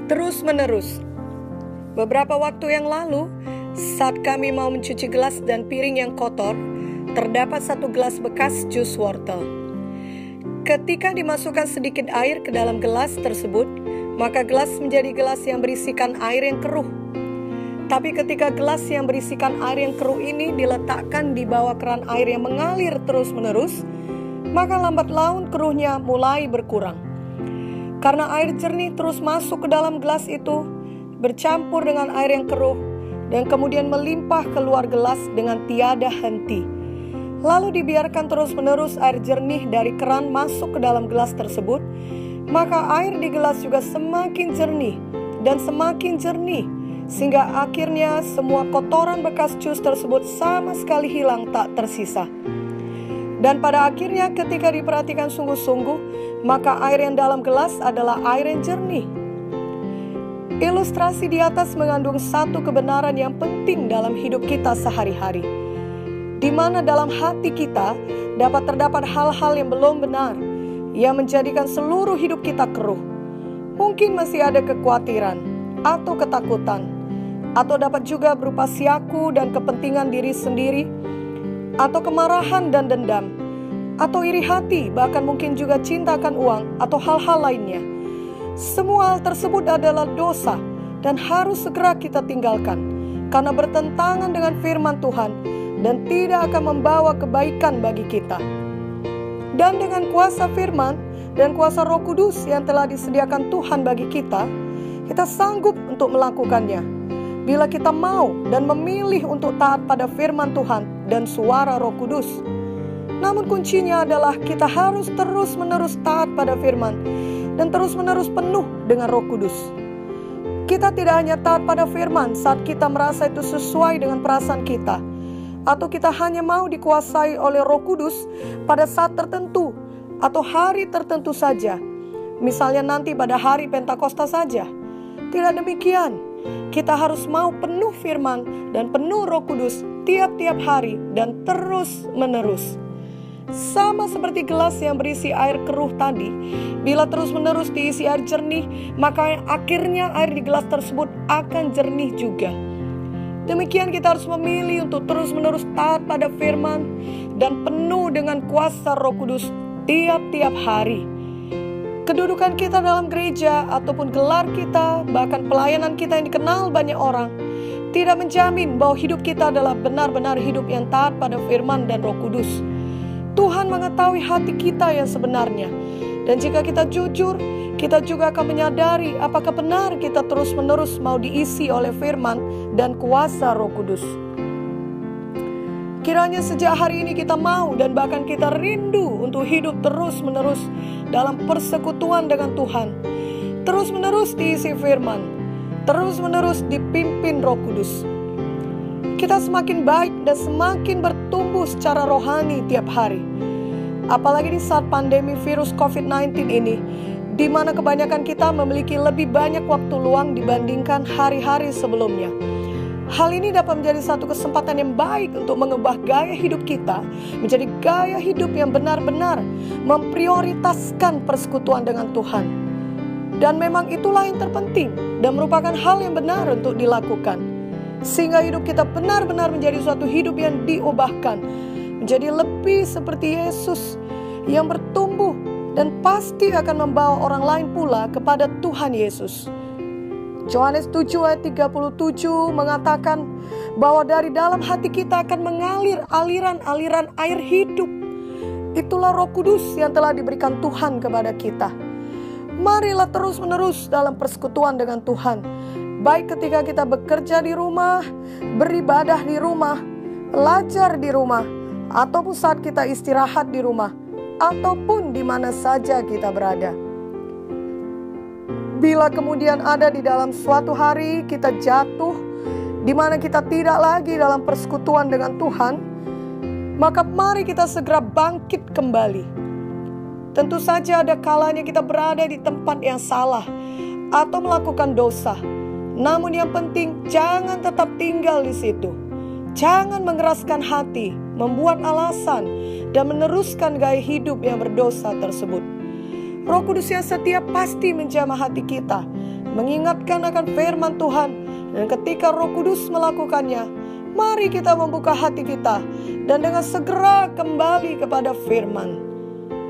Terus-menerus. Beberapa waktu yang lalu, saat kami mau mencuci gelas dan piring yang kotor, terdapat satu gelas bekas jus wortel. Ketika dimasukkan sedikit air ke dalam gelas tersebut, maka gelas menjadi gelas yang berisikan air yang keruh. Tapi ketika gelas yang berisikan air yang keruh ini diletakkan di bawah keran air yang mengalir terus-menerus, maka lambat laun keruhnya mulai berkurang. Karena air jernih terus masuk ke dalam gelas itu, bercampur dengan air yang keruh, dan kemudian melimpah keluar gelas dengan tiada henti. Lalu dibiarkan terus-menerus air jernih dari keran masuk ke dalam gelas tersebut, maka air di gelas juga semakin jernih dan semakin jernih, sehingga akhirnya semua kotoran bekas jus tersebut sama sekali hilang tak tersisa. Dan pada akhirnya ketika diperhatikan sungguh-sungguh, maka air yang dalam gelas adalah air yang jernih. Ilustrasi di atas mengandung satu kebenaran yang penting dalam hidup kita sehari-hari, di mana dalam hati kita dapat terdapat hal-hal yang belum benar, yang menjadikan seluruh hidup kita keruh. Mungkin masih ada kekhawatiran atau ketakutan, atau dapat juga berupa siaku dan kepentingan diri sendiri, atau kemarahan dan dendam, atau iri hati, bahkan mungkin juga cinta akan uang atau hal-hal lainnya. Semua hal tersebut adalah dosa dan harus segera kita tinggalkan, karena bertentangan dengan firman Tuhan dan tidak akan membawa kebaikan bagi kita. Dan dengan kuasa firman dan kuasa Roh Kudus yang telah disediakan Tuhan bagi kita, kita sanggup untuk melakukannya. Bila kita mau dan memilih untuk taat pada firman Tuhan dan suara Roh Kudus. Namun kuncinya adalah kita harus terus-menerus taat pada firman dan terus-menerus penuh dengan Roh Kudus. Kita tidak hanya taat pada firman saat kita merasa itu sesuai dengan perasaan kita, atau kita hanya mau dikuasai oleh Roh Kudus pada saat tertentu atau hari tertentu saja. Misalnya nanti pada hari Pentakosta saja. Tidak demikian. Kita harus mau penuh firman dan penuh Roh Kudus tiap-tiap hari dan terus-menerus. Sama seperti gelas yang berisi air keruh tadi, bila terus-menerus diisi air jernih, maka akhirnya air di gelas tersebut akan jernih juga. Demikian kita harus memilih untuk terus-menerus taat pada firman dan penuh dengan kuasa Roh Kudus tiap-tiap hari. Kedudukan kita dalam gereja ataupun gelar kita, bahkan pelayanan kita yang dikenal banyak orang, tidak menjamin bahwa hidup kita adalah benar-benar hidup yang taat pada firman dan Roh Kudus. Tuhan mengetahui hati kita yang sebenarnya. Dan jika kita jujur, kita juga akan menyadari apakah benar kita terus-menerus mau diisi oleh firman dan kuasa Roh Kudus. Kiranya sejak hari ini kita mau dan bahkan kita rindu untuk hidup terus-menerus dalam persekutuan dengan Tuhan. Terus-menerus diisi firman, terus-menerus dipimpin Roh Kudus. Kita semakin baik dan semakin bertumbuh secara rohani tiap hari. Apalagi di saat pandemi virus COVID-19 ini, di mana kebanyakan kita memiliki lebih banyak waktu luang dibandingkan hari-hari sebelumnya. Hal ini dapat menjadi satu kesempatan yang baik untuk mengubah gaya hidup kita menjadi gaya hidup yang benar-benar memprioritaskan persekutuan dengan Tuhan. Dan memang itulah yang terpenting dan merupakan hal yang benar untuk dilakukan. Sehingga hidup kita benar-benar menjadi suatu hidup yang diubahkan, menjadi lebih seperti Yesus yang bertumbuh dan pasti akan membawa orang lain pula kepada Tuhan Yesus. Yohanes 7 ayat 37 mengatakan bahwa dari dalam hati kita akan mengalir aliran-aliran air hidup. Itulah Roh Kudus yang telah diberikan Tuhan kepada kita. Marilah terus-menerus dalam persekutuan dengan Tuhan. Baik ketika kita bekerja di rumah, beribadah di rumah, belajar di rumah, ataupun saat kita istirahat di rumah, ataupun di mana saja kita berada. Bila kemudian ada di dalam suatu hari kita jatuh, di mana kita tidak lagi dalam persekutuan dengan Tuhan, maka mari kita segera bangkit kembali. Tentu saja ada kalanya kita berada di tempat yang salah atau melakukan dosa. Namun yang penting jangan tetap tinggal di situ. Jangan mengeraskan hati, membuat alasan, dan meneruskan gaya hidup yang berdosa tersebut. Roh Kudus yang setia pasti menjamah hati kita mengingatkan akan firman Tuhan. Dan ketika Roh Kudus melakukannya, mari kita membuka hati kita dan dengan segera kembali kepada firman.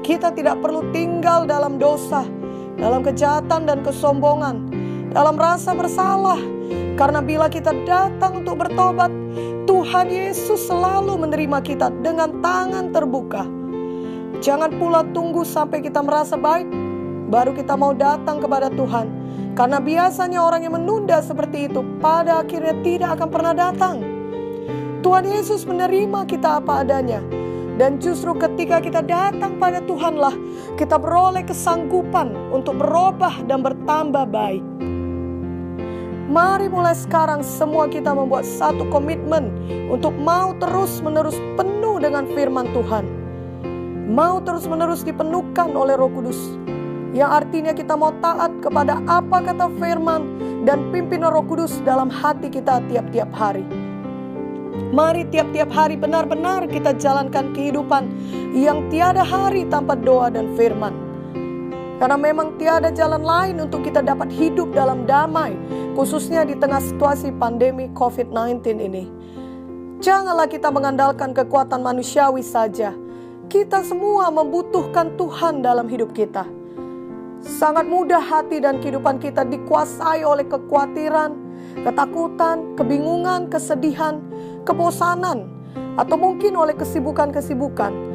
Kita tidak perlu tinggal dalam dosa, dalam kejahatan dan kesombongan, dalam rasa bersalah. Karena bila kita datang untuk bertobat, Tuhan Yesus selalu menerima kita dengan tangan terbuka. Jangan pula tunggu sampai kita merasa baik, baru kita mau datang kepada Tuhan. Karena biasanya orang yang menunda seperti itu pada akhirnya tidak akan pernah datang. Tuhan Yesus menerima kita apa adanya. Dan justru ketika kita datang pada Tuhanlah, kita beroleh kesanggupan untuk berubah dan bertambah baik. Mari mulai sekarang semua kita membuat satu komitmen untuk mau terus-menerus penuh dengan firman Tuhan. Mau terus-menerus dipenuhkan oleh Roh Kudus. Yang artinya kita mau taat kepada apa kata firman dan pimpinan Roh Kudus dalam hati kita tiap-tiap hari. Mari tiap-tiap hari benar-benar kita jalankan kehidupan yang tiada hari tanpa doa dan firman. Karena memang tiada jalan lain untuk kita dapat hidup dalam damai, khususnya di tengah situasi pandemi COVID-19 ini. Janganlah kita mengandalkan kekuatan manusiawi saja. Kita semua membutuhkan Tuhan dalam hidup kita. Sangat mudah hati dan kehidupan kita dikuasai oleh kekhawatiran, ketakutan, kebingungan, kesedihan, kebosanan, atau mungkin oleh kesibukan-kesibukan.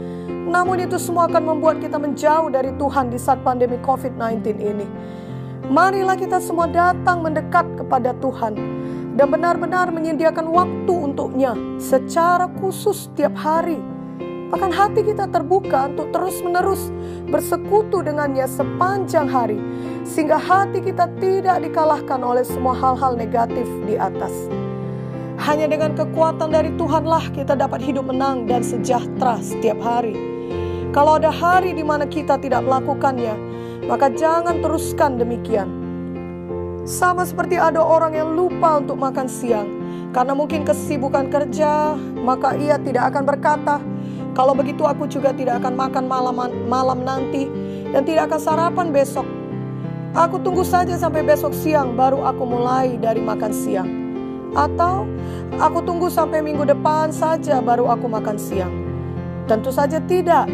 Namun itu semua akan membuat kita menjauh dari Tuhan di saat pandemi COVID-19 ini. Marilah kita semua datang mendekat kepada Tuhan dan benar-benar menyediakan waktu untuknya secara khusus setiap hari. Bahkan hati kita terbuka untuk terus-menerus bersekutu dengannya sepanjang hari, sehingga hati kita tidak dikalahkan oleh semua hal-hal negatif di atas. Hanya dengan kekuatan dari Tuhanlah kita dapat hidup menang dan sejahtera setiap hari. Kalau ada hari di mana kita tidak melakukannya, maka jangan teruskan demikian. Sama seperti ada orang yang lupa untuk makan siang, karena mungkin kesibukan kerja, maka ia tidak akan berkata, kalau begitu aku juga tidak akan makan malam nanti dan tidak akan sarapan besok. Aku tunggu saja sampai besok siang baru aku mulai dari makan siang. Atau aku tunggu sampai minggu depan saja baru aku makan siang. Tentu saja tidak.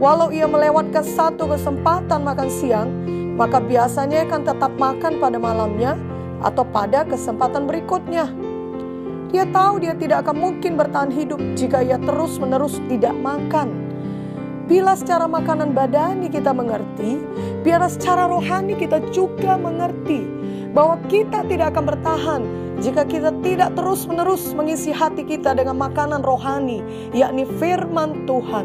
Walau ia melewatkan satu kesempatan makan siang, maka biasanya akan tetap makan pada malamnya atau pada kesempatan berikutnya. Dia tahu dia tidak akan mungkin bertahan hidup jika ia terus-menerus tidak makan. Bila secara makanan badani kita mengerti, biarlah secara rohani kita juga mengerti bahwa kita tidak akan bertahan jika kita tidak terus-menerus mengisi hati kita dengan makanan rohani, yakni firman Tuhan.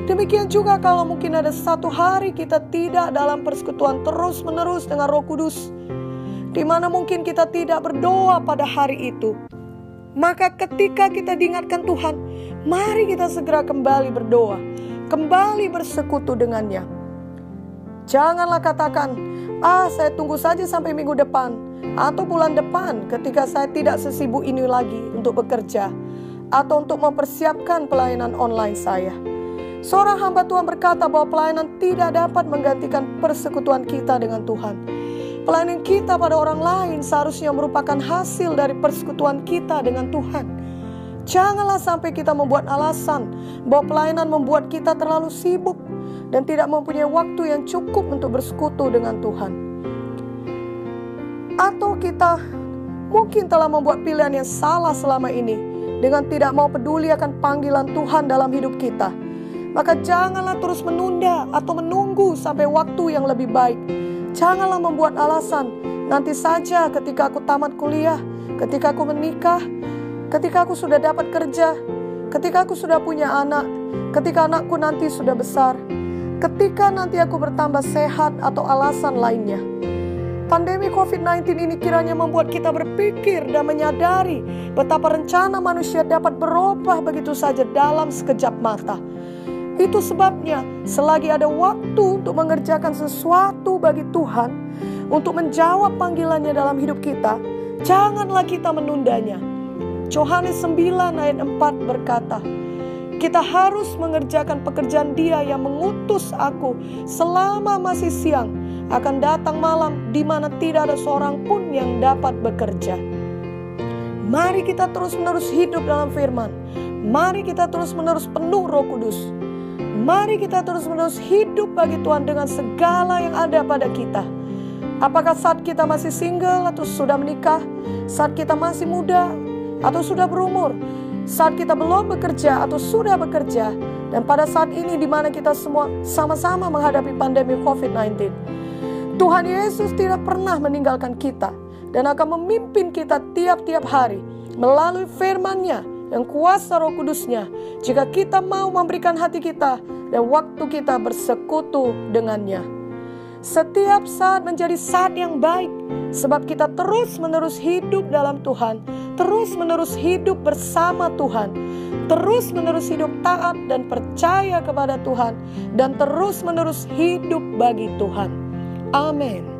Demikian juga kalau mungkin ada satu hari kita tidak dalam persekutuan terus-menerus dengan Roh Kudus, di mana mungkin kita tidak berdoa pada hari itu. Maka ketika kita diingatkan Tuhan, mari kita segera kembali berdoa, kembali bersekutu dengannya. Janganlah katakan, saya tunggu saja sampai minggu depan atau bulan depan ketika saya tidak sesibuk ini lagi untuk bekerja atau untuk mempersiapkan pelayanan online saya. Seorang hamba Tuhan berkata bahwa pelayanan tidak dapat menggantikan persekutuan kita dengan Tuhan. Pelayanan kita pada orang lain seharusnya merupakan hasil dari persekutuan kita dengan Tuhan. Janganlah sampai kita membuat alasan bahwa pelayanan membuat kita terlalu sibuk dan tidak mempunyai waktu yang cukup untuk bersekutu dengan Tuhan. Atau kita mungkin telah membuat pilihan yang salah selama ini dengan tidak mau peduli akan panggilan Tuhan dalam hidup kita. Maka janganlah terus menunda atau menunggu sampai waktu yang lebih baik. Janganlah membuat alasan, nanti saja ketika aku tamat kuliah, ketika aku menikah, ketika aku sudah dapat kerja, ketika aku sudah punya anak, ketika anakku nanti sudah besar, ketika nanti aku bertambah sehat atau alasan lainnya. Pandemi COVID-19 ini kiranya membuat kita berpikir dan menyadari betapa rencana manusia dapat berubah begitu saja dalam sekejap mata. Itu sebabnya selagi ada waktu untuk mengerjakan sesuatu bagi Tuhan, untuk menjawab panggilannya dalam hidup kita, janganlah kita menundanya. Yohanes 9 ayat 4 berkata, kita harus mengerjakan pekerjaan Dia yang mengutus aku selama masih siang, akan datang malam di mana tidak ada seorang pun yang dapat bekerja. Mari kita terus-menerus hidup dalam firman. Mari kita terus-menerus penuh Roh Kudus. Mari kita terus-menerus hidup bagi Tuhan dengan segala yang ada pada kita. Apakah saat kita masih single atau sudah menikah, saat kita masih muda atau sudah berumur, saat kita belum bekerja atau sudah bekerja, dan pada saat ini di mana kita semua sama-sama menghadapi pandemi COVID-19. Tuhan Yesus tidak pernah meninggalkan kita dan akan memimpin kita tiap-tiap hari melalui firman-Nya yang kuasa Roh Kudus-Nya, jika kita mau memberikan hati kita dan waktu kita bersekutu dengannya. Setiap saat menjadi saat yang baik, sebab kita terus-menerus hidup dalam Tuhan, terus-menerus hidup bersama Tuhan, terus-menerus hidup taat dan percaya kepada Tuhan, dan terus-menerus hidup bagi Tuhan. Amin.